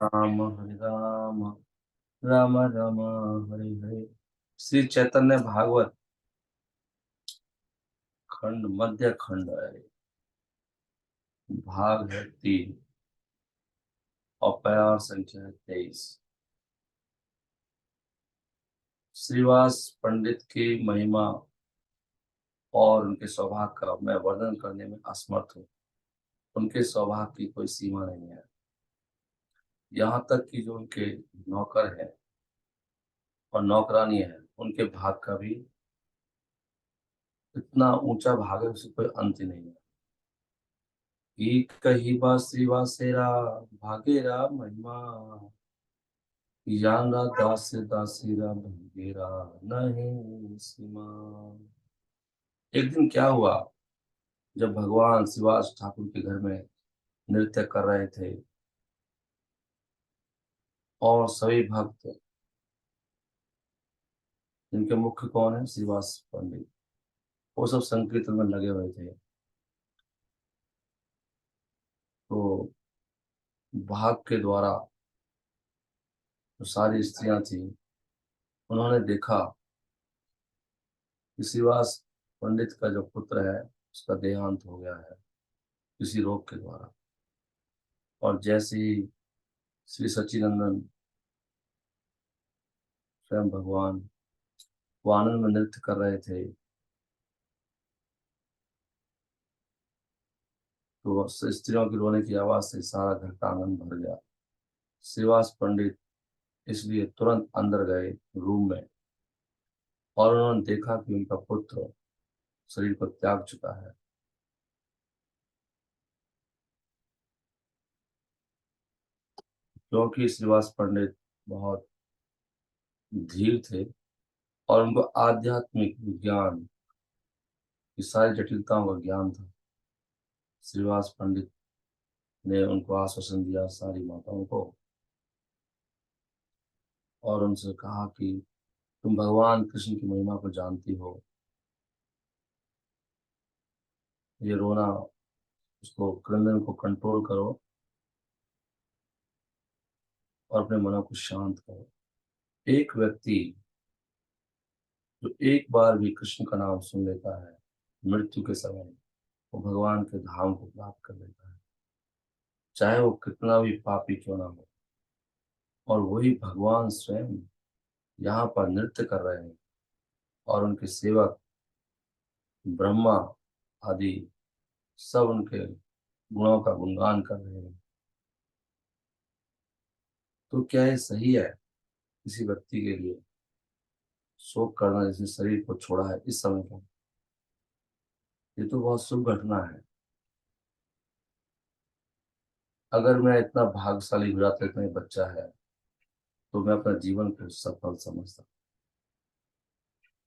राम हरे राम, राम राम हरे हरे। श्री चैतन्य भागवत खंड मध्य खंड है। भाग है 3 और पैरा संख्या है 23। श्रीवास पंडित की महिमा और उनके स्वभाव का मैं वर्णन करने में असमर्थ हूँ। उनके स्वभाव की कोई सीमा नहीं है। यहाँ तक कि जो उनके नौकर है और नौकरानी है, उनके भाग का भी इतना ऊंचा भाग है, उसे कोई अंत ही नहीं है। एक कही बा श्रीवासेरा भागेरा महिमा, याना दास दासीरा भंगेरा नहीं सीमा। एक दिन क्या हुआ, जब भगवान शिवास ठाकुर के घर में नृत्य कर रहे थे और सभी भक्त, जिनके मुख्य कौन है, श्रीवास पंडित, वो सब संकीर्तन में लगे हुए थे। तो भाग के द्वारा जो सारी स्त्रियां थी, उन्होंने देखा कि श्रीवास पंडित का जो पुत्र है, उसका देहांत हो गया है किसी रोग के द्वारा। और जैसे ही श्री सच्चिदानंद स्वयं भगवान वो आनंद में नृत्य कर रहे थे, तो स्त्रियों की रोने की आवाज से सारा घर का आंगन भर गया। श्रीवास पंडित इसलिए तुरंत अंदर गए रूम में, और उन्होंने देखा कि उनका पुत्र शरीर को त्याग चुका है। क्योंकि श्रीवास पंडित बहुत धीर थे और उनको आध्यात्मिक विज्ञान की सारी जटिलताओं का ज्ञान था, श्रीवास पंडित ने उनको आश्वासन दिया सारी माताओं को, और उनसे कहा कि तुम भगवान कृष्ण की महिमा को जानती हो, ये रोना, उसको क्रंदन को कंट्रोल करो और अपने मन को शांत करो। एक व्यक्ति जो एक बार भी कृष्ण का नाम सुन लेता है, मृत्यु के समय वो भगवान के धाम को प्राप्त कर लेता है, चाहे वो कितना भी पापी क्यों ना हो। और वही भगवान स्वयं यहाँ पर नृत्य कर रहे हैं और उनके सेवक ब्रह्मा आदि सब उनके गुणों का गुणगान कर रहे हैं। तो क्या ये सही है किसी व्यक्ति के लिए शोक करना जिसने शरीर को छोड़ा है इस समय पर? ये तो बहुत शुभ घटना है। अगर मैं इतना भाग्यशाली हो जाता, इतना ही बच्चा है, तो मैं अपना जीवन को सफल समझता।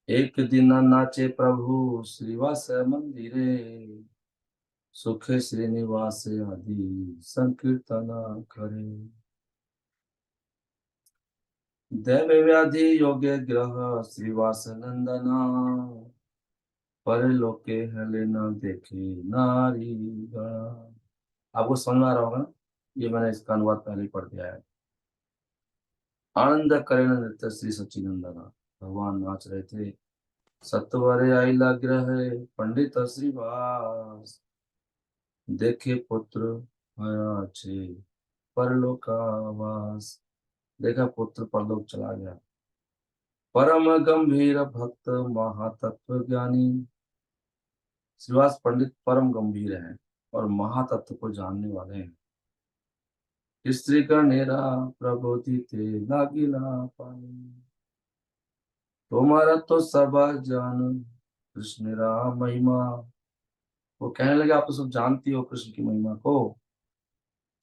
एक दिन नाचे प्रभु श्रीवास मंदिरे, सुखे श्रीनिवास आदि संकीर्तन करे। दैव व्याधि योगे ग्रह श्रीवास नंदना, परलोके हले न देखे नारी गण। आपको समझ में आ रहा होगा ना? ये मैंने इसका अनुवाद पहले ही पढ़ दिया है। आनंद करेण नृत्य श्री सच्चिदानंद, भगवान नाच रहे थे। सत्वरे आई लग रहे पंडित श्रीवास, देखे पुत्र हया छे परलोकावास। देखा पुत्र परलोक चला गया। परम गंभीर भक्त महातत्व ज्ञानी, श्रीवास पंडित परम गंभीर हैं और महातत्व को जानने वाले हैं। स्त्री का नेरा प्रबोधिते लागिला पानी, तुम्हारा तो सबा जान कृष्ण राम महिमा। वो कहने लगे आप तो सब जानती हो कृष्ण की महिमा को।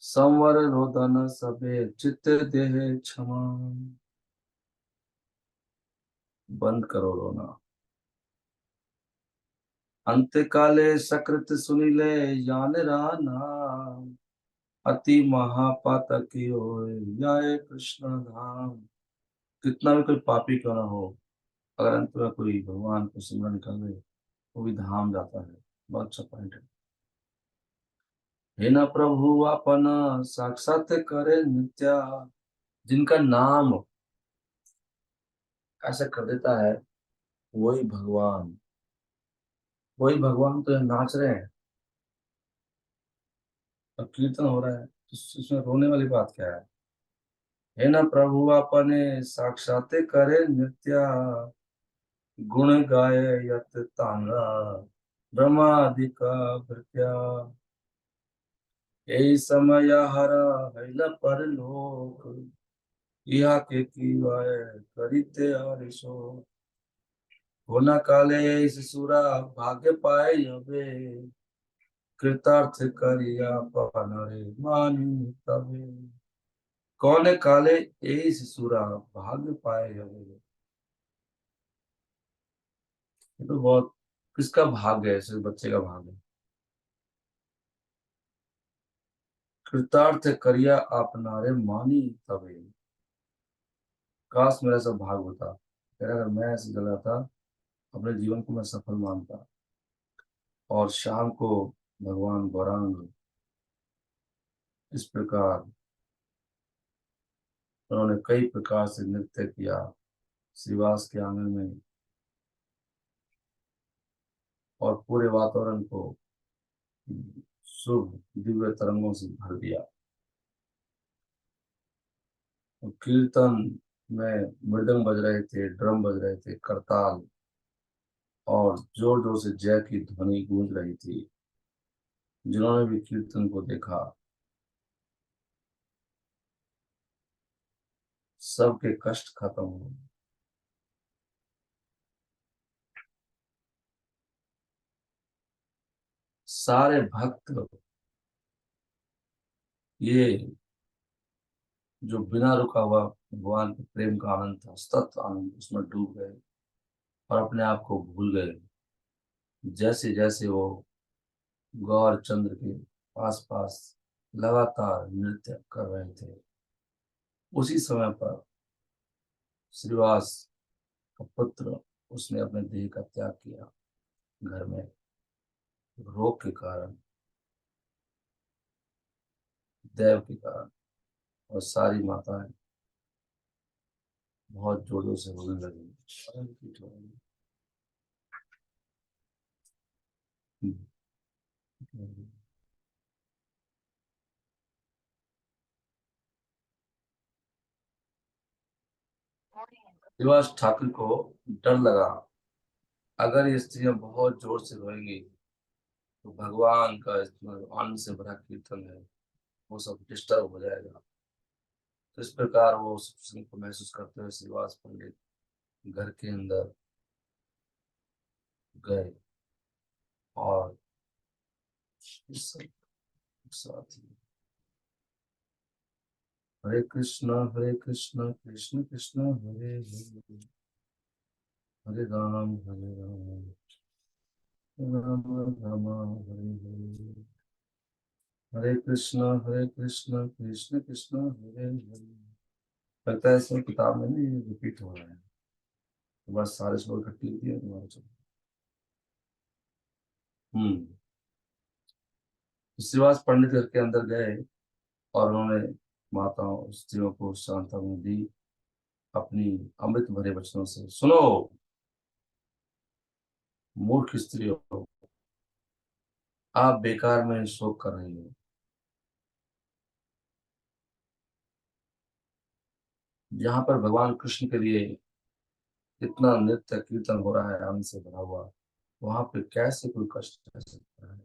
संवर रोदन सबे चित्त देह क्षमा, बंद करो रोना। अंत काले सकृत सुनिले जान राना, अति महापातक होय जाए कृष्ण धाम। कितना भी कोई पापी क्यों ना हो, अगर अंत में कोई भगवान को सिमरन कर ले, वो भी धाम जाता है। बहुत अच्छा पॉइंट है। हे न प्रभु अपन साक्षात करे नित्या। जिनका नाम ऐसा कर देता है, वही भगवान, वही भगवान तो यहाँ नाच रहे हैं। अब कीर्तन हो रहा है तो इसमें रोने वाली बात क्या है? हे न प्रभु अपने साक्षात करे नित्या। गुण गाय यत तांगा ब्रह्मादिका भृत्या। यही समय हरा हैला परलोक। इहा के कीवाय करिते हरिशो। होना काले शिशुरा भाग्य पाए यबे। कृतार्थ करिया पवन रे मानी तबे। कौन काले यही शिशुरा भाग्य पाए यबे। ये तो बहुत, किसका भाग्य है? सिर्फ बच्चे का भाग्य है। कृतार्थ करिया अपना रे मानी तबे। काश मेरा सब भाग होता, फिर अगर मैं ऐसे जगह था, अपने जीवन को मैं सफल मानता। और शाम को भगवान गौरांग इस प्रकार उन्होंने कई प्रकार से नृत्य किया श्रीवास के आंगन में, और पूरे वातावरण को शुभ दिव्य तरंगों से भर दिया। और कीर्तन में मृदंग बज रहे थे, ड्रम बज रहे थे, करताल, और जोर जोर से जय की ध्वनि गूंज रही थी। जिन्होंने भी कीर्तन को देखा, सबके कष्ट खत्म हो गए। सारे भक्त ये जो बिना रुका हुआ भगवान के प्रेम का आनंद था, सतत आनंद, उसमें डूब गए और अपने आप को भूल गए। जैसे जैसे वो गौर चंद्र के आसपास लगातार नृत्य कर रहे थे, उसी समय पर श्रीवास का पुत्र, उसने अपने देह का त्याग किया घर में, रोग के कारण, दैव के कारण। और सारी माताएं बहुत जोरों से रोने लगी। श्रीवास ठाकुर को डर लगा, अगर ये स्त्रियां बहुत जोर से रोएंगी तो भगवान का इसमें आनंद से भरा कीर्तन है, वो सब डिस्टर्ब हो जाएगा। तो इस प्रकार वो उस प्रसंग को महसूस करते हुए श्रीवास पंडित घर के अंदर गए, और इस सब साथ ही हरे कृष्ण कृष्ण कृष्ण हरे हरे, हरे राम राम राम हरे हरे। हरे कृष्ण कृष्ण कृष्ण हरे हरे। लगता है इसमें किताब में नहीं, ये रिपीट हो रहा है, तो बस सारे स्लोग इकट्ठी होती है तुम्हारे चलो। हम्म। श्रीवास पंडित घर के अंदर गए, और उन्होंने माताओं स्त्रियों को सांत्वना दी अपनी अमृत भरे वचनों से। सुनो मूर्ख स्त्रियों, आप बेकार में शोक कर रही हो। यहाँ पर भगवान कृष्ण के लिए इतना नृत्य कीर्तन हो रहा है आनंद से भरा हुआ, वहां पे कैसे कोई कष्ट रह सकता है?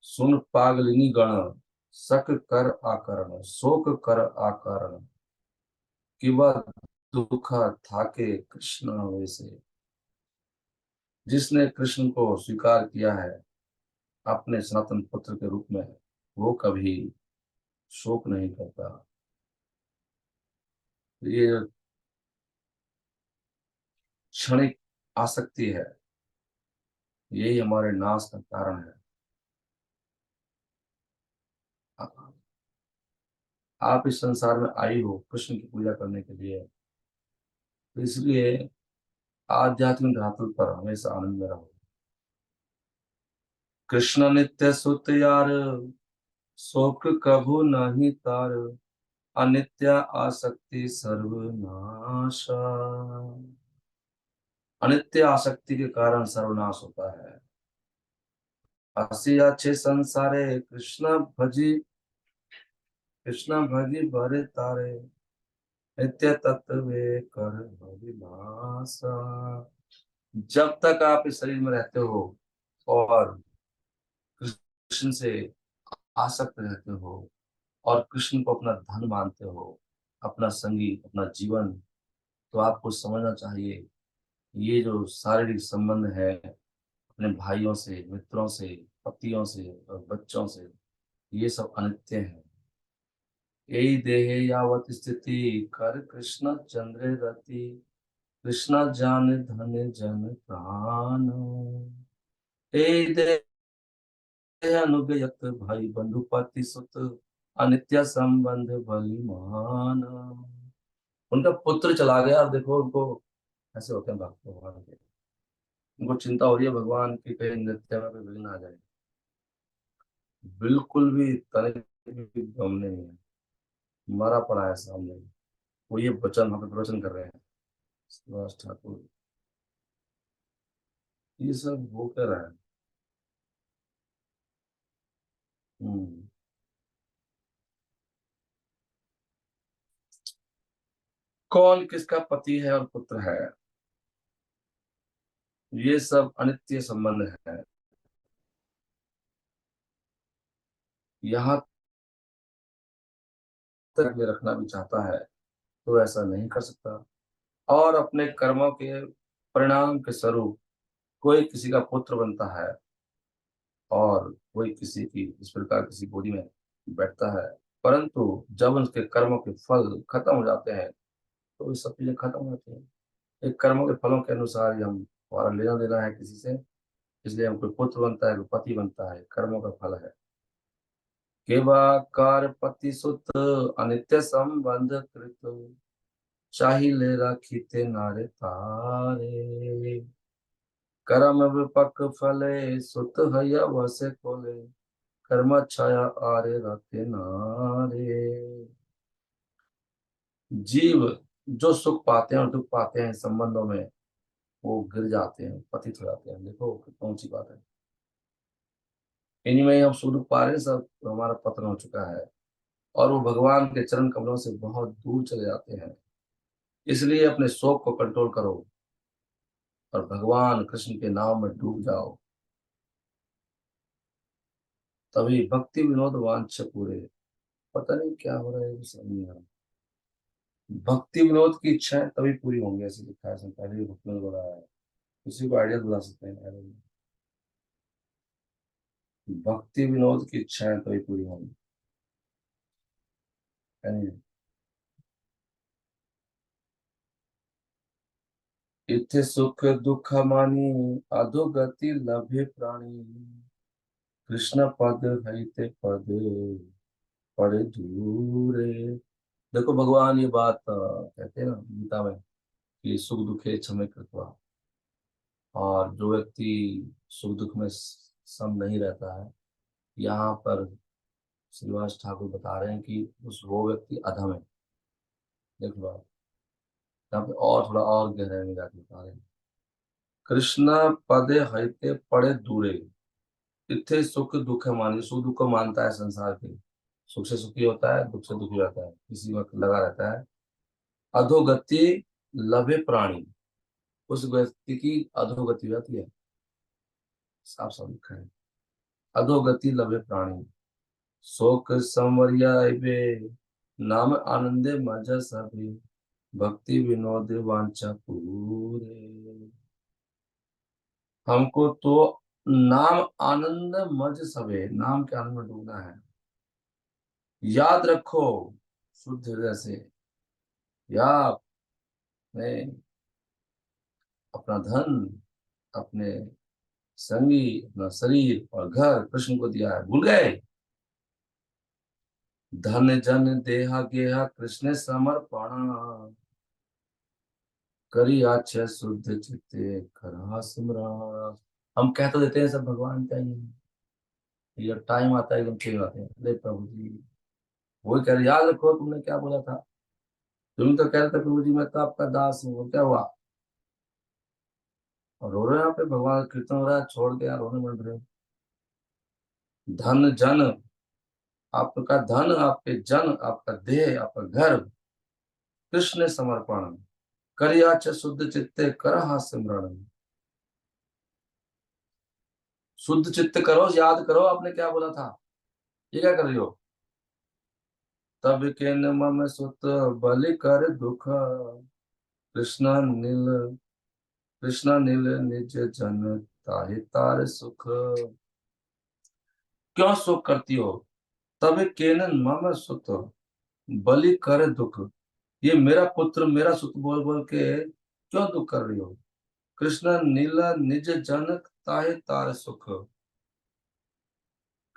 सुन पागलिनी गण, सक कर आकरण, शोक कर आकरण, कि वह दुख थाके कृष्ण वैसे। जिसने कृष्ण को स्वीकार किया है अपने सनातन पुत्र के रूप में, वो कभी शोक नहीं करता। ये क्षणिक आसक्ति है, यही हमारे नाश का कारण है। आप इस संसार में आई हो कृष्ण की पूजा करने के लिए, तो इसलिए आध्यात्मिक धरातल पर हमेशा आनंद में रहो। कृष्ण नित्य सुत यार, शोक कभू नहीं तार, अनित्य आसक्ति सर्वनाशा। अनित्य आसक्ति के कारण सर्वनाश होता है। हसी अच्छे संसारे, कृष्ण भजी भरे तारे, नित्य तत्व कर अभिलाषा। जब तक आप इस शरीर में रहते हो और कृष्ण से आसक्त रहते हो और कृष्ण को अपना धन मानते हो, अपना संगी, अपना जीवन, तो आपको समझना चाहिए ये जो शारीरिक संबंध है अपने भाइयों से, मित्रों से, पतियों से और बच्चों से, ये सब अनित्य है। यही देहे यावत स्थिति, कर कृष्ण चंद्र रति, कृष्ण जान धन जन प्राण। यही देह अनुगयत भाई बंधु पति सुत, अनित्य संबंध बलिमान। उनका पुत्र चला गया और देखो उनको ऐसे होते हैं भक्त भगवान के। उनको चिंता हो रही है भगवान की कहीं नृत्य में कोई विघ्न आ जाए। बिल्कुल भी तनिक भी गम नहीं है। मरा पड़ा है सामने। वो ये वचन वहां पे प्रवचन कर रहे हैं सुभाष ठाकुर। ये सब वो कर रहा है। हम्म। कौन किसका पति है और पुत्र है, ये सब अनित्य संबंध है। यहाँ तक में रखना भी चाहता है तो ऐसा नहीं कर सकता। और अपने कर्मों के परिणाम के स्वरूप कोई किसी का पुत्र बनता है और कोई किसी की इस प्रकार किसी गोदी में बैठता है। परंतु जब उसके कर्मों के फल खत्म हो जाते हैं तो ये सब चीजें खत्म हो जाती हैं। एक कर्मों के फलों के अनुसार ही हम हमारा लेना देना है किसी से, इसलिए हम कोई पुत्र बनता है, कोई पति बनता है, कर्मों का फल है। केवा कार पति सुत, अनित्य संबंध कृत, चाहिले राखीते नारे तारे, कर्म विपक फले सुत हया वसे कोले, कर्म छाया आरे रखे नारे। जीव जो सुख पाते हैं और दुख पाते हैं संबंधों में, वो गिर जाते हैं, पतित हो जाते हैं। देखो कौन सी बात है, इन्हीं में ही हम सुख दुख पा रहे हैं, सब तो हमारा पतन हो चुका है और वो भगवान के चरण कमलों से बहुत दूर चले जाते हैं। इसलिए अपने शोक को कंट्रोल करो और भगवान कृष्ण के नाम में डूब जाओ, तभी भक्ति विनोद वांछा पूरे। पता नहीं क्या हो रहा है, समझ नहीं आ रहा। भक्ति विनोद की इच्छाएं तभी पूरी होंगी, ऐसे लिखा है, पहले भी भक्ति विनोद बोला है। किसी को आइडिया बुला सकते हैं पहले भी। भक्ति विनोद की इच्छाएं तभी पूरी होंगी, है नहीं? इथे सुख दुख मानी, अधोगति लभे प्राणी, कृष्ण पद हईते पद पड़े दूरे। देखो भगवान ये बात कहते हैं ना गीता में कि सुख दुखे क्षमे कृत्वा। और जो व्यक्ति सुख दुख में सम नहीं रहता है, यहाँ पर श्रीवास ठाकुर बता रहे हैं कि उस वो व्यक्ति अधम है। देख लो आप, यहाँ पे और थोड़ा और गहराई में जाके बता रहे हैं। कृष्ण पदे हईते पड़े दूरे, इतने सुख दुख है मानी। सुख दुख को मानता है संसार के, सुख से सुखी होता है, दुख से दुखी रहता है, इसी वक्त लगा रहता है। अधोगति लभे प्राणी, उस व्यक्ति की अधोगति हो जाती है। साफ साफ लिखा है, अधोगति लभे प्राणी, शोक संवरियावे, नाम आनंदे मज सभी, भक्ति विनोद वांछा पूरे। हमको तो नाम आनंद मज सवे, नाम के आनंद में डूबना है। याद रखो शुद्ध हृदय से, या आपने अपना धन, अपने संगी, अपना शरीर और घर कृष्ण को दिया है, भूल गए? धन जन देहा गेहा कृष्ण समर्पण, करी आछे शुद्ध चित्ते करा सिमरण। हम कह तो देते हैं सब भगवान का ही है, ये टाइम आता है एकदम चेंज आते हैं, अरे प्रभु जी वही कह रहे, याद रखो तुमने क्या बोला था, तुम तो कह रहे थे प्रभु जी मैं तो आपका दास हूँ, वो क्या हुआ। और रो रहे हैं यहाँ पे, भगवान का कीर्तन हो रहा है, छोड़ के यार रोने मर रहे हो। धन जन, आपका धन, आपके जन, आपका देह, आपका घर, कृष्ण समर्पण, करियाच शुद्ध चित्ते कर सिमरण। शुद्ध चित्त करो, याद करो आपने क्या बोला था, ये क्या कर रही हो। तब के न मम सुत बलि कर दुख, कृष्ण नील, कृष्ण नील निज जन ताहि तार सुख। क्यों सुख करती हो, तब केनन मम सुत बलि कर दुख, ये मेरा पुत्र मेरा सुत बोल बोल के क्यों दुख कर रही हो। कृष्ण नीला निज जनक ताहे तार सुख,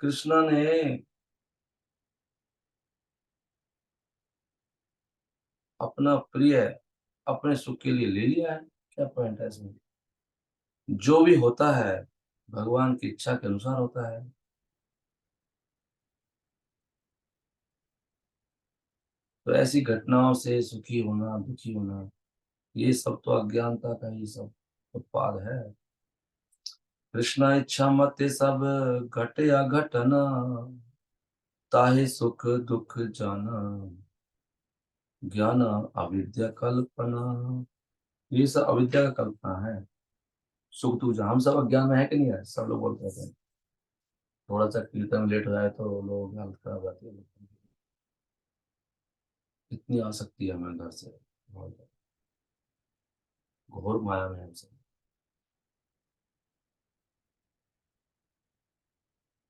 कृष्ण ने अपना प्रिय अपने सुख के लिए ले लिया है, क्या पॉइंट है इसमें। जो भी होता है भगवान की इच्छा के अनुसार होता है। तो ऐसी घटनाओं से सुखी होना दुखी होना, ये सब तो अज्ञानता का ही सब उत्पाद है। कृष्णा इच्छा मत सब घट या घटना, ताहे सुख दुख जाना, ज्ञान अविद्या कल्पना, ये सब अविद्या का कल्पना है। सुख दुख हम सब अज्ञान में है कि नहीं है, सब लोग बोलते हैं। थोड़ा सा कीर्तन में लेट हो जाए तो लोग हालत खराब हो जाती है। इतनी आसक्ति है हमें घर से, बहुत ज्यादा। घोर माया में हम सब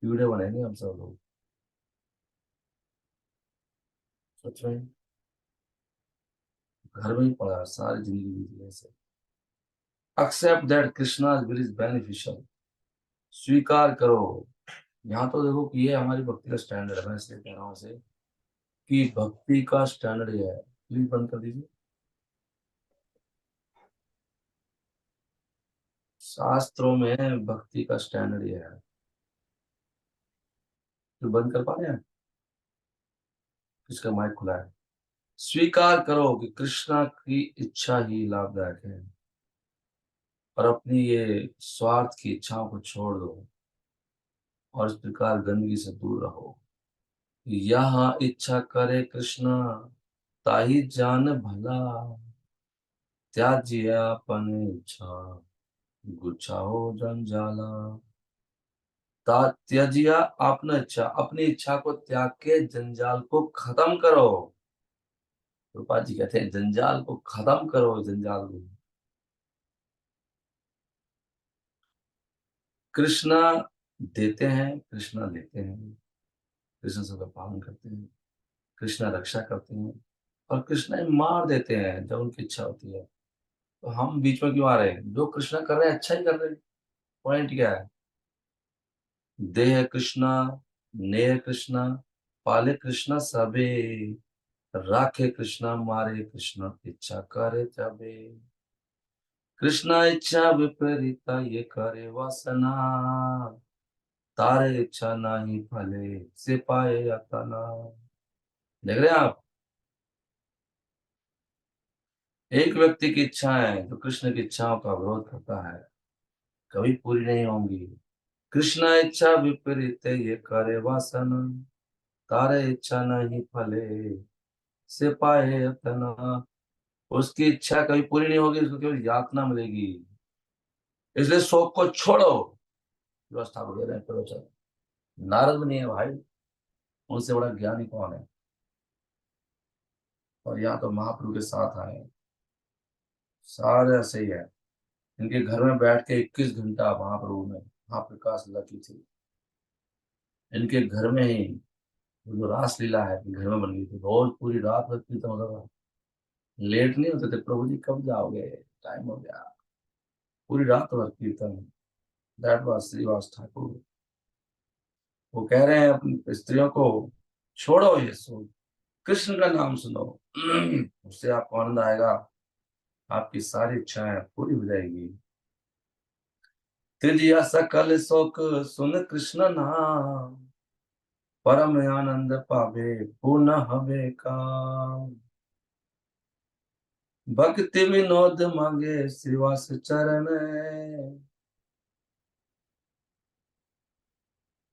कीड़े बनेंगे हम सब लोग, सच में। घर में ही पड़ा है, सारी जिंदगी बीती है ऐसे। Accept that Krishna will is beneficial, स्वीकार करो। यहाँ तो देखो कि ये हमारी भक्ति का स्टैंडर्ड है, मैं इसलिए कह रहा हूँ इसे कि भक्ति का स्टैंडर्ड ये है। प्लीज बंद कर दीजिए। शास्त्रों में भक्ति का स्टैंडर्ड ये है। जो बंद कर पा रहे हैं, किसका माइक खुला है। स्वीकार करो कि कृष्णा की इच्छा ही लाभदायक है, और अपनी ये स्वार्थ की इच्छाओं को छोड़ दो, और इस प्रकार गंदगी से दूर रहो। यह इच्छा करे कृष्णा, ताही जान भला, त्याज्य अपन इच्छा, गुच्छाओ जंजाला। त्यजिया अपना इच्छा, अपनी इच्छा को त्याग के जंजाल को खत्म करो। रूपा जी कहते हैं जंजाल को खत्म करो, जंजाल को। कृष्णा देते हैं, कृष्णा लेते हैं, कृष्ण सबका पालन करते हैं, कृष्णा रक्षा करते हैं, और कृष्णा ही मार देते हैं जब उनकी इच्छा होती है। तो हम बीच में क्यों आ रहे हैं, जो कृष्णा कर रहे हैं अच्छा ही कर रहे हैं। पॉइंट क्या है, देह कृष्णा, नेह कृष्णा, पाले कृष्णा सबे, राखे कृष्णा मारे कृष्णा इच्छा करे तबे। कृष्णा इच्छा विपरीता ये करे वासना, तारे इच्छा नहीं फले से पाए अतना। देख रहे हैं आप, एक व्यक्ति की इच्छाएं जो कृष्ण की इच्छाओं का विरोध करता है कभी पूरी नहीं होंगी। कृष्ण इच्छा विपरीत ये करे वासना, तारे इच्छा नहीं फले से पाए अतना। उसकी इच्छा कभी पूरी नहीं होगी, उसको केवल यातना मिलेगी। इसलिए शोक को छोड़ो। व्यवस्था को दे रहे हैं प्रवचन, नारद नहीं है भाई, उनसे बड़ा ज्ञानी कौन है। और यहाँ तो महाप्रभु के साथ आए हैं, सारे ऐसे ही है। इनके घर में बैठ के 21 घंटा महाप्रभु में महाप्रकाश लगी थी। इनके घर में ही वो जो रास लीला है घर में बन गई थी, रोज पूरी रात भर कीर्तन होता था। लेट नहीं होते थे, प्रभु जी कब जाओगे, टाइम हो गया। पूरी रात भर कीर्तन। That was Shrivas Thakur. वो कह रहे हैं अपनी स्त्रियों को, छोड़ो ये सब, कृष्ण का नाम सुनो, उससे आपको आनंद आएगा। आपकी सारी इच्छाएं पूरी हो जाएगी। त्रिजिया सकल शोक सुन कृष्ण नाम, परम आनंद पावे पुनः हवे काम। भक्ति विनोद मांगे श्रीवास चरण,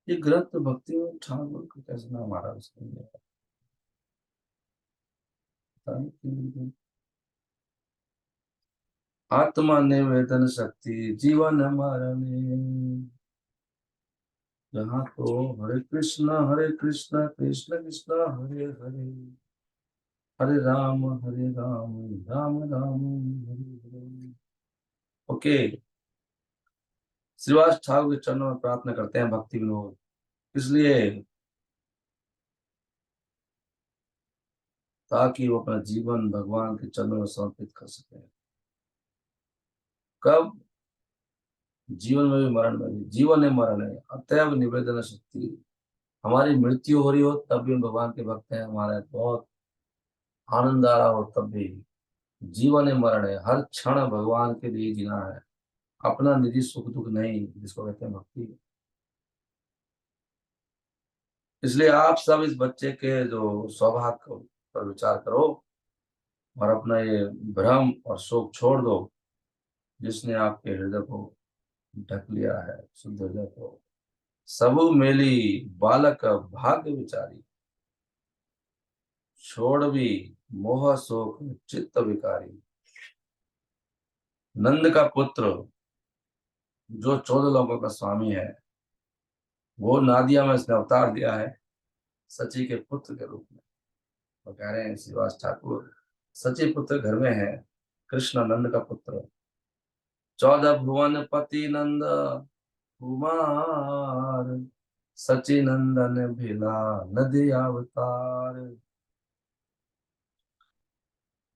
ये ग्रंथ भक्ति में ठाकुर का कैसे नाम आ रहा है उसके लिए, पता नहीं क्यों। आत्मा निवेदन शक्ति जीवन मरण, यहाँ तो हरे कृष्ण कृष्ण कृष्ण हरे हरे, हरे राम राम राम हरे हरे। ओके, श्रीवास ठाकुर के चरणों में प्रार्थना करते हैं भक्ति विनोद, इसलिए ताकि वो अपना जीवन भगवान के चरणों में समर्पित कर सके। कब? जीवन में भी मरण में भी, जीवन है मरण है अतएव निवेदन शक्ति। हमारी मृत्यु हो रही हो तब भी हम भगवान के भक्त हैं, हमारा बहुत आनंद आ रहा हो तब भी, जीवन है मरण है, हर क्षण भगवान के लिए जीना है, अपना निजी सुख दुख नहीं, जिसको कहते हैं भक्ति। इसलिए आप सब इस बच्चे के जो सौभाग्य पर विचार करो और अपना ये भ्रम और शोक छोड़ दो, जिसने आपके हृदय को ढक लिया है, शुद्ध हृदय को। सबु मेली बालक भाग्य विचारी, छोड़ भी मोह शोक चित्त विकारी। नंद का पुत्र जो 14 लोगों का स्वामी है, वो नादिया में इसने अवतार दिया है सची के पुत्र के रूप में। वो कह रहे हैं श्रीवास ठाकुर सची पुत्र घर में है, कृष्ण नंद का पुत्र, 14 भुवन पति नंद कुमार, सची नंदन भिला नदी अवतार।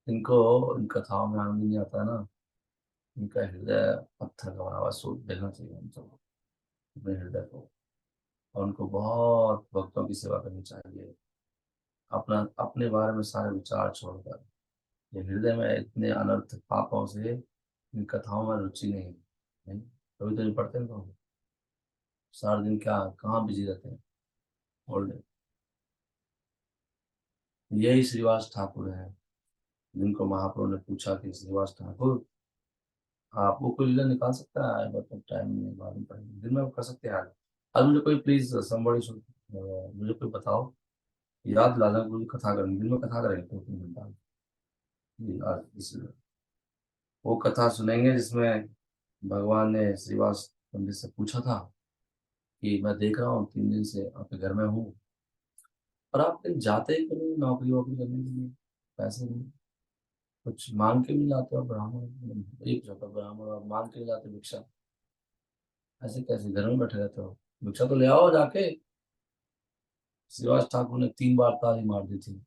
इनको इन कथाओं में आनंद नहीं आता ना, इनका हृदय पत्थर का बना हुआ, सूट देना चाहिए हम सबको अपने हृदय को, और उनको बहुत भक्तों की सेवा करनी चाहिए, अपना अपने बारे में सारे विचार छोड़कर। ये हृदय में इतने अनर्थ पापों से इन कथाओं में रुचि नहीं, नहीं? कभी तो नहीं पढ़ते हैं तो सारा दिन क्या कहाँ बिजी रहते हैं, और यही श्रीवास ठाकुर है जिनको महाप्रभु ने पूछा कि श्रीवास ठाकुर आपको कोई लीला निकाल सकता है, मतलब टाइम नहीं है, बाद में पढ़ेंगे, दिन में कर सकते हैं आज। आज मुझे कोई प्लीज समबड़ी मुझे कोई बताओ, याद लाना, कोई कथा करेंगे दिन में, कथा करेंगे 2-3 घंटा आज वो कथा सुनेंगे जिसमें भगवान ने श्रीवास पंडित से पूछा था कि मैं देख रहा हूँ 3 दिन से आपके घर में हूँ, और आप कहीं जाते ही कहीं नौकरी वोकरी करने के लिए, पैसे नहीं, कुछ मांग के भी लाते हो ब्राह्मण, एक जाता ब्राह्मण और मांग के लाते भिक्षा, ऐसे कैसे घर में बैठे रहते हो, भिक्षा तो ले आओ जाके। श्रीवास ठाकुर ने 3 बार ताली मार दी थी।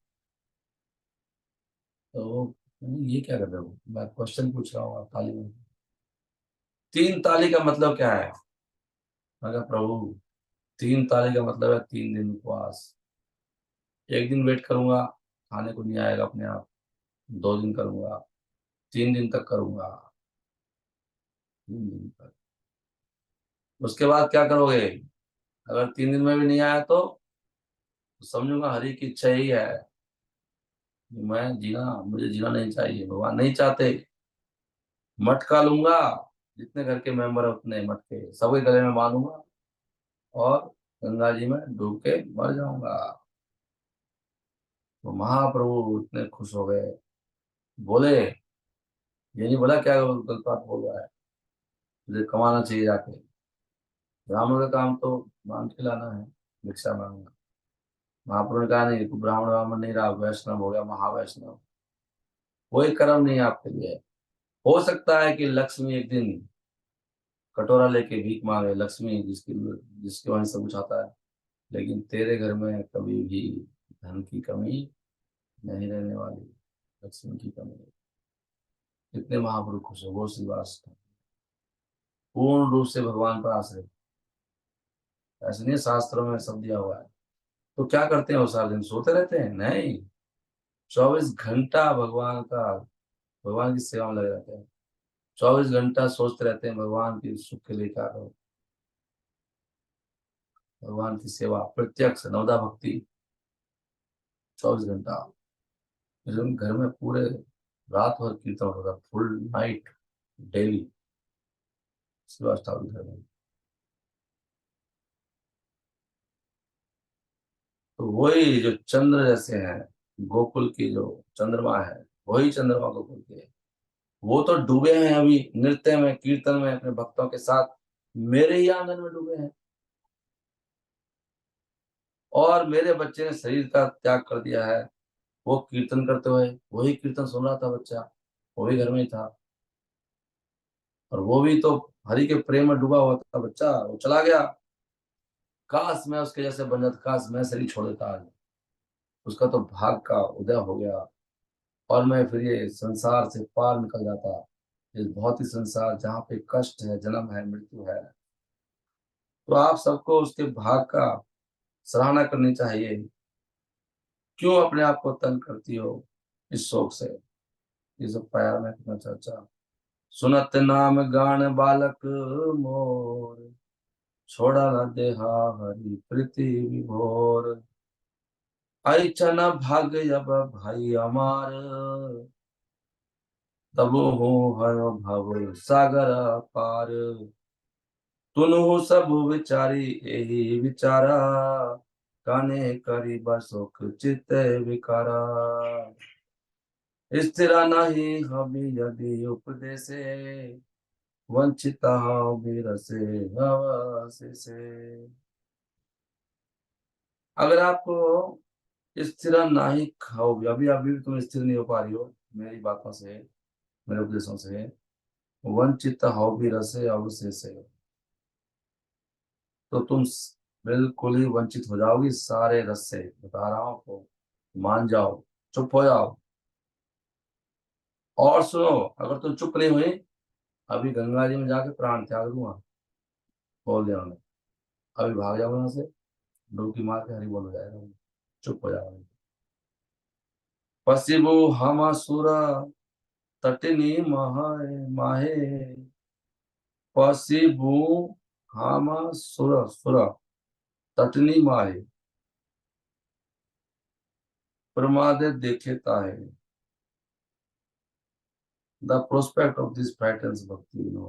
तो ये क्या कर रहे हो, मैं क्वेश्चन पूछ रहा हूँ आप ताली मार, 3 ताली का मतलब क्या है? मैं कहा प्रभु 3 ताली का मतलब है 3 दिन उपवास, एक दिन वेट करूंगा खाने को नहीं आएगा अपने आप, 2 दिन करूंगा, 3 दिन तक करूंगा, 3 दिन तक, उसके बाद क्या करोगे? अगर 3 दिन में भी नहीं आया तो समझूंगा हरि की इच्छा यही है, मैं जीना, मुझे जीना नहीं चाहिए, भगवान नहीं चाहते। मटका लूंगा, जितने घर के मेंबर है उतने मटके सबके गले में बांधूंगा और गंगा जी में डूब के मर जाऊंगा। तो महाप्रभु इतने खुश हो गए, बोले ये नहीं बोला क्या गलत बात बोल रहा है, तुझे कमाना चाहिए जाके, ब्राह्मण का काम तो मांग खिलाना है, भिक्षा मांगना। महाप्रभु ने कहा नहीं, तू ब्राह्मण ब्राह्मण नहीं रहा, वैष्णव हो गया, महावैष्णव, कोई कर्म नहीं आपके लिए। हो सकता है कि लक्ष्मी एक दिन कटोरा लेके भीख मांगे, लक्ष्मी जिसकी जिसके वहीं सब कुछ आता है, लेकिन तेरे घर में कभी भी धन की कमी नहीं रहने वाली, लक्ष्मी की कमी नहीं। इतने महापुरुष खुश हो, वो श्रीवास पूर्ण रूप से भगवान पर आश्रित, ऐसे नहीं शास्त्रों में सब दिया हुआ है। तो क्या करते हैं वो सारा दिन सोते रहते हैं? नहीं, 24 घंटा भगवान का भगवान की सेवा में लगे रहते हैं, 24 घंटा सोचते रहते हैं भगवान की सुख के लिए क्या करो। भगवान की सेवा प्रत्यक्ष नवदा भक्ति 24 घंटा। लेकिन घर में पूरे रात भर कीर्तन होगा, फुल नाइट डेली शिवा स्थापित घर में। तो वही जो चंद्र जैसे हैं, गोकुल की जो चंद्रमा है, वही चंद्रमा गोकुल के है। वो तो डूबे हैं अभी नृत्य में, कीर्तन में, अपने भक्तों के साथ मेरे ही आंगन में डूबे हैं। और मेरे बच्चे ने शरीर का त्याग कर दिया है, वो कीर्तन करते हुए, वही कीर्तन सुन रहा था बच्चा, वो भी घर में ही था। और वो भी तो हरि के प्रेम में डूबा हुआ था बच्चा, वो चला गया। काश मैं उसके जैसे बन जाता, काश मैं शरीर छोड़ देता आज। उसका तो भाग का उदय हो गया, और मैं फिर ये संसार से पार निकल जाता। इस भौतिक संसार जहाँ पे कष्ट है, जन्म है, मृत्यु है। तो आप सबको उसके भाग का सराहना करनी चाहिए। क्यों अपने आप को तंग करती हो इस शोक से। ये सब पाया मैं कितना चर्चा। सुनत नाम गान बालक मोर, छोड़ा न देहा हरि प्रीति विभोर। ऐछन भाग अब भाई अमार, तब हो हर भव सागर पार। तुनहु सब विचारी यही विचारा, काने करी बसुख चित्त विकारा। स्थिरा नहीं हमें यदि उपदेशे, वंचिता बिरसे हवसे से। अगर आप स्थिर नहीं खाओगे, अभी अभी भी तुम स्थिर नहीं हो पा रही हो मेरी बातों से, मेरे उपदेशों से, वंचित हो भी रसे अवशेष से, तो तुम बिल्कुल ही वंचित हो जाओगी सारे रस से। बता रहा हूं आपको, मान जाओ, चुप हो जाओ। और सुनो, अगर तुम चुप नहीं हुई, अभी गंगा जी में जाके प्राण त्याग दूंगा, बोल दिया उन्होंने। अभी भाग जाओ यहाँ से, डुबकी मार के हरी बोल हो जाएगा। चुप हो जाओ। पसिबु हम सुर तटिनी माहे माहे, पसिबु हम सुर सुर तटनी माहे, प्रमादे देखे ताहे। The prospect of this patterns भक्ति नो।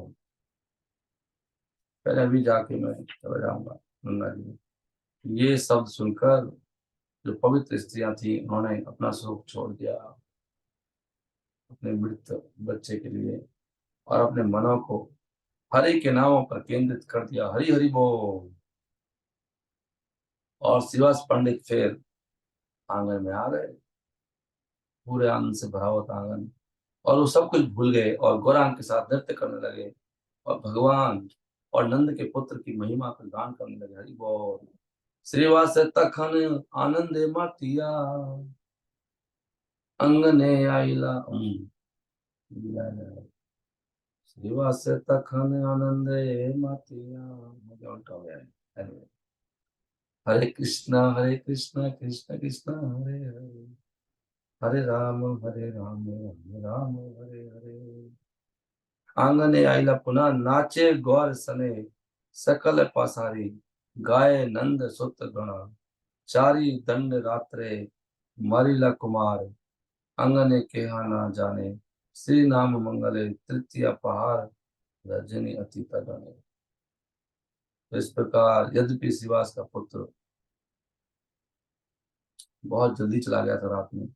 पहले अभी जाके मैं चला जाऊंगा गंगा जी में। ये शब्द सुनकर जो पवित्र स्त्रियां थी, उन्होंने अपना सुख छोड़ दिया अपने मृत बच्चे के लिए, और अपने मनों को हरि के नामों पर केंद्रित कर दिया। हरि हरि बोल। और शिवास पंडित फिर आंगन में आ गए, पूरे आनंद से भरा हुआ था आंगन। और वो सब कुछ भूल गए और गौरांग के साथ नृत्य करने लगे, और भगवान और नंद के पुत्र की महिमा का गान करने लगे। हरि बोल। श्रीवास तखन आनंद मातिया, अंगने आइला श्रीवास तखन आनंद मातिया। मुझे उल्टा हो गया है। हरे कृष्णा कृष्ण कृष्ण हरे हरे, हरे राम राम हरे हरे। आंगने आइला पुनः नाचे गौर सने, सकल पसारी गाय नंद सुत गण। चारी दंड रात्रे मरिला कुमार, अंगने केहा ना जाने। श्री नाम मंगले तृतीय पहाड़, रजनी अति तगणे। तो इस प्रकार यद्यपि शिवास का पुत्र बहुत जल्दी चला गया था रात में,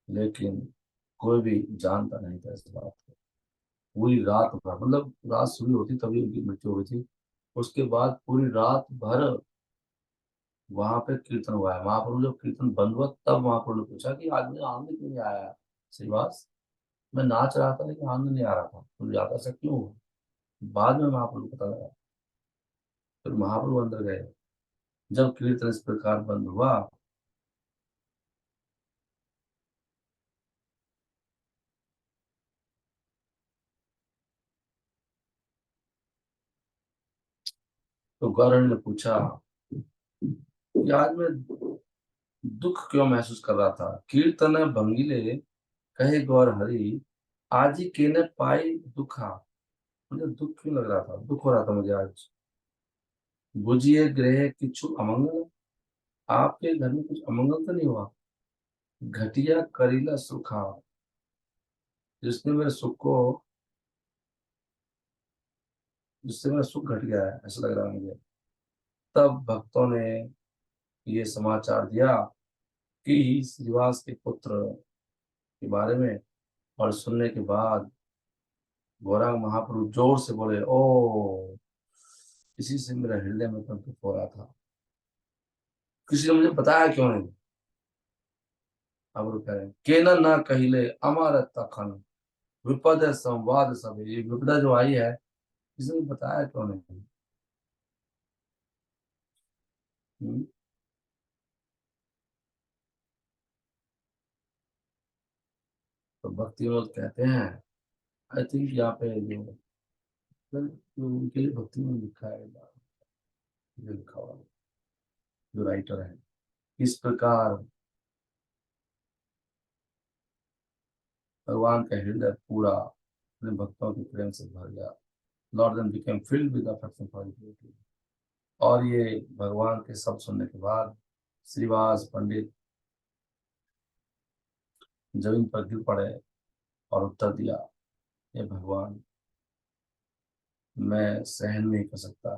लेकिन कोई भी जानता नहीं था इस बात को। पूरी रात भर, मतलब रात शुरू होती तभी उनकी मृत्यु हुई थी। उसके बाद पूरी रात भर वहां पे कीर्तन हुआ है। महाप्रभु जब कीर्तन बंद हुआ, तब महाप्रभु ने पूछा कि आज मेरा आनंद क्यों नहीं आया श्रीवास। मैं नाच रहा था लेकिन आनंद नहीं आ रहा था, तो ज्यादा ऐसा क्यों हुआ। बाद में महाप्रभु को पता लगा। फिर महाप्रभु अंदर गए। जब कीर्तन इस प्रकार बंद हुआ, तो गौरव ने पूछा कि आज मैं दुख क्यों महसूस कर रहा था। कीर्तन भंगिले कहे गौर हरि, आज ही केने पाई दुखा। मुझे दुख क्यों लग रहा था, दुख हो रहा था मुझे आज। बुझिए गृह किच्छु अमंगल, आपके घर में कुछ अमंगल तो नहीं हुआ। घटिया करीला सुखा, जिसने मेरे सुख को, जिससे मेरा सुख घट गया है ऐसा लग रहा है मुझे। तब भक्तों ने ये समाचार दिया कि श्रीवास के पुत्र के बारे में, और सुनने के बाद गौरांग महाप्रभु जोर से बोले, ओ, इसी से मेरा हृदय में कंपित हो रहा था। किसी ने मुझे बताया क्यों नहीं। अब वो कह रहे हैं, केना ना कहिले अमर तखन विपद संवाद सब, ये विपदा जो आई है किसी ने बताया क्यों नहीं। हम्म, तो भक्ति विनोद कहते हैं, आई थिंक यहाँ पे जो उनके लिए भक्ति में लिखा है, जो लिखा हुआ है, जो राइटर है, इस प्रकार भगवान का हृदय पूरा अपने भक्तों के प्रेम से भर गया। Lord then became filled with affection for his. और ये भगवान के शब्द सुनने के बाद श्रीवास पंडित जमीन पर गिर पड़े और उत्तर दिया, हे भगवान, मैं सहन नहीं कर सकता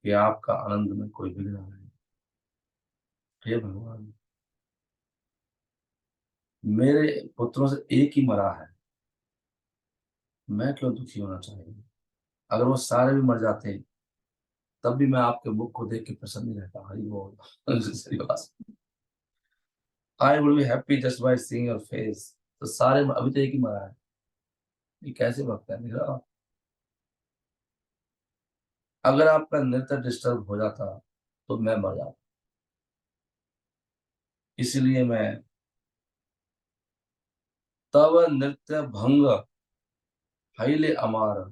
कि आपका आनंद में कोई विघ्न है। हे भगवान, मेरे पुत्रों से एक ही मरा है, मैं क्यों दुखी होना चाहिए। अगर वो सारे भी मर जाते तब भी मैं आपके मुख को देख के प्रसन्न नहीं रहता। हरि बोल Shrivas, I will be happy just by seeing your face. तो सारे, अभी तो एक ही मरा है, ये कैसे भक्त है मेरा। अगर आपका नृत्य डिस्टर्ब हो जाता तो मैं मर जाता। इसलिए मैं, तब नृत्य भंग हईले अमार,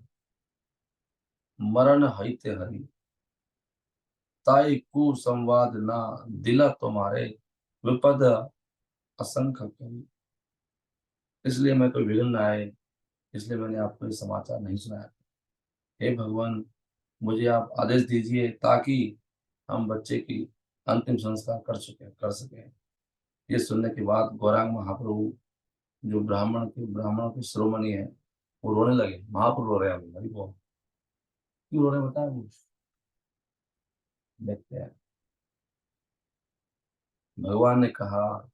मरण हईते हरि, ताई कु संवाद ना दिला तुम्हारे, विपद असंख्य करी। इसलिए मैं कोई विघ्न न आए, इसलिए मैंने आपको ये समाचार नहीं सुनाया। हे भगवान, मुझे आप आदेश दीजिए ताकि हम बच्चे की अंतिम संस्कार कर सके। ये सुनने के बाद गौरांग महाप्रभु, जो ब्राह्मणों के शिरोमणि है, वो रोने लगे। महाप्रभु रो रहे हैं, अभी वो क्यों रो रहे हैं बताया वो, देखते हैं। भगवान ने कहा,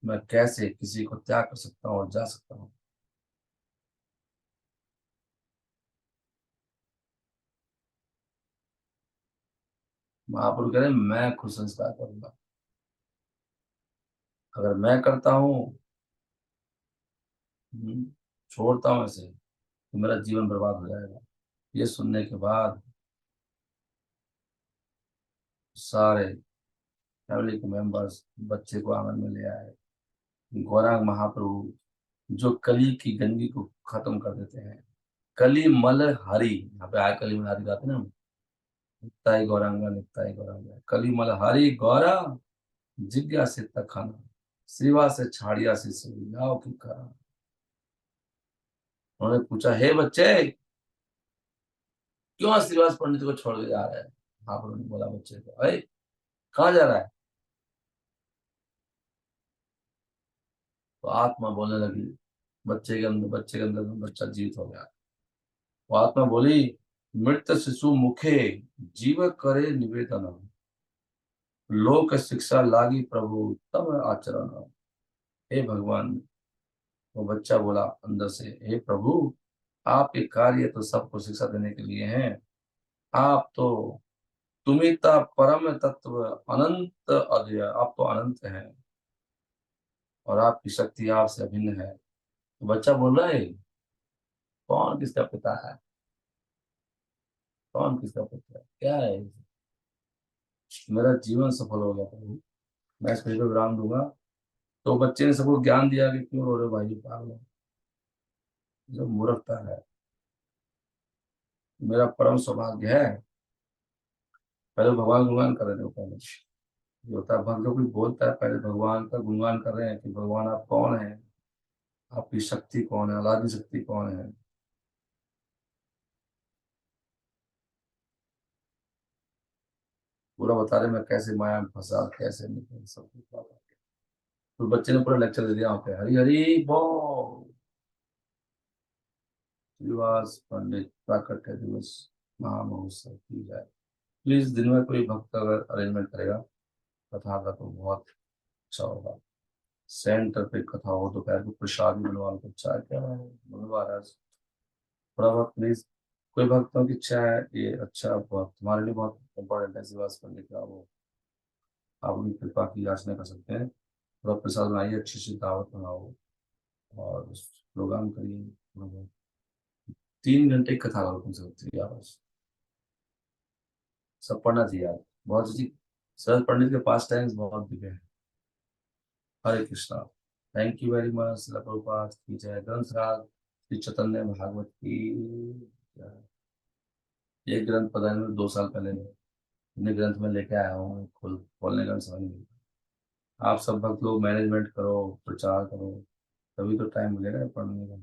मैं कैसे किसी को त्याग कर सकता हूँ और जा सकता हूँ। महाप्रभु कह रहे हैं, मैं खुद संस्कार करूंगा। अगर मैं करता हूँ, छोड़ता हूँ ऐसे, तो मेरा जीवन बर्बाद हो जाएगा। ये सुनने के बाद सारे फैमिली के मेंबर्स बच्चे को आंगन में ले आए। गौरांग महाप्रभु, जो कली की गंदगी को खत्म कर देते हैं, कली मल हरि, यहाँ पे आय कली मल हरि गाते हैं ना, नित्ताई गौरांगा नित्ताई गौरांगा, कली मल हरि गौरा, जिज्ञा से तखाना, श्रीवा से छाड़िया से सुविधाओं की करा। उन्होंने पूछा, हे बच्चे, क्यों श्रीवास पंडित को छोड़ के जा रहे हैं। महाप्रभु ने बोला बच्चे को, अरे कहाँ जा रहा है। तो आत्मा बोलने लगी, बच्चे के अंदर बच्चा जीवित हो गया। वो आत्मा बोली, मृत शिशु मुखे जीव करे निवेदन, लोक शिक्षा लागी प्रभु तब आचरण। हे भगवान, वो बच्चा बोला अंदर से, हे प्रभु, आपके कार्य तो सबको शिक्षा देने के लिए हैं। आप तो तुमिता परम तत्व अनंत अजय, आप तो अनंत हैं और आपकी शक्ति आपसे अभिन्न है। तो बच्चा बोल रहा है, कौन किसका पिता है, कौन किसका पुत्र है, क्या है। मेरा जीवन सफल हो गया प्रभु, मैं इस पे विराम दूंगा। तो बच्चे ने सबको ज्ञान दिया कि क्यों रो रहे हो भाई, पागल हो, जो मूर्खता है। मेरा परम सौभाग्य है, पहले भगवान गुणगान कर रहे थे। पहले ये होता है, भक्त जो कोई बोलता है पहले भगवान का गुणगान कर रहे हैं कि भगवान आप कौन है, आपकी शक्ति कौन है, अलादी शक्ति कौन है। पूरा बता रहे मैं कैसे माया में फंसा, कैसे निकल, सब कुछ बता रहे। तो बच्चे ने पूरा लेक्चर दे दिया वहाँ पे, हरी हरी बोल। श्रीवास पंडित प्राकट्य दिवस महामहोत्सव की जाए। प्लीज दिन में कोई भक्त अगर अरेंजमेंट करेगा कथा का तो बहुत अच्छा होगा। सेंटर पे कथा हो, दोपहर को प्रसाद भी बनवा लो, चाय क्या बनवा रहा है थोड़ा बहुत प्लीज। कोई भक्तों की इच्छा है, ये अच्छा बहुत तुम्हारे लिए बहुत इंपॉर्टेंट है श्रीवास पंडित का वो, आप उनकी कृपा की याचना कर सकते हैं। थोड़ा प्रसाद बनाइए, अच्छी सी दावत बनाओ और प्रोग्राम करिए थोड़ा बहुत। 3 घंटे की कथा करो कम से कम 3 आवर्स। सब पढ़ना चाहिए यार, बहुत अच्छी। शरद पंडित के पास टाइम्स बहुत दिखे हैं। Hare Krishna. Thank you very much. Srila Prabhupada की जय। ग्रंथ राज श्री चैतन्य भागवत की जय। ये ग्रंथ पता नहीं 2 साल पहले अपने ग्रंथ में लेके आया हूँ, खोलने का समय नहीं मिलता। आप सब भक्त लोग मैनेजमेंट करो, प्रचार करो, तभी तो टाइम मिलेगा पढ़ने का।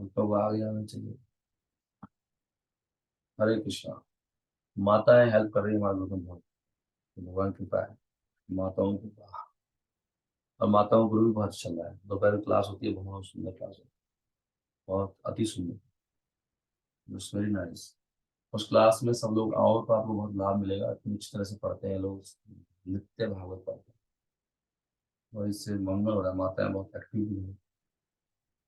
तो आ गया होना चाहिए। हरे कृष्णा। माताएं हेल्प कर रही है हमारे लोगों को बहुत, तो भगवान की कृपा है। माताओं की कृपा। और माताओं गुरु भी बहुत चल रहा है, दोपहर क्लास होती है, बहुत सुंदर क्लास है, बहुत अति सुंदर। Very nice. उस क्लास में सब लोग आओ तो आपको बहुत लाभ मिलेगा, इतनी अच्छी तरह से पढ़ते हैं लोग, नित्य भागवत पढ़ते हैं, और इससे मंगल हो रहा है। माताएं बहुत एक्टिव भी हैं।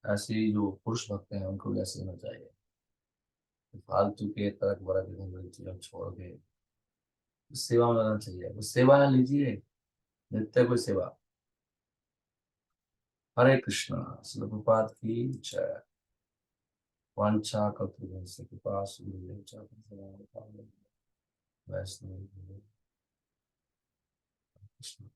ऐसे ही जो पुरुष भक्त हैं उनको भी ऐसे होना चाहिए। फालतू के तरक वरक इधर उधर चीजें छोड़ के सेवा में लगना चाहिए। कुछ सेवा लीजिए, नित्य कोई सेवा। हरे कृष्णा। श्रील प्रभुपाद की जय। वांछा कल्पतरुभ्यश्च कृपा सिंधुभ्यश्च पतितानां पावनेभ्यो वैष्णवेभ्यो नमः। कृष्ण।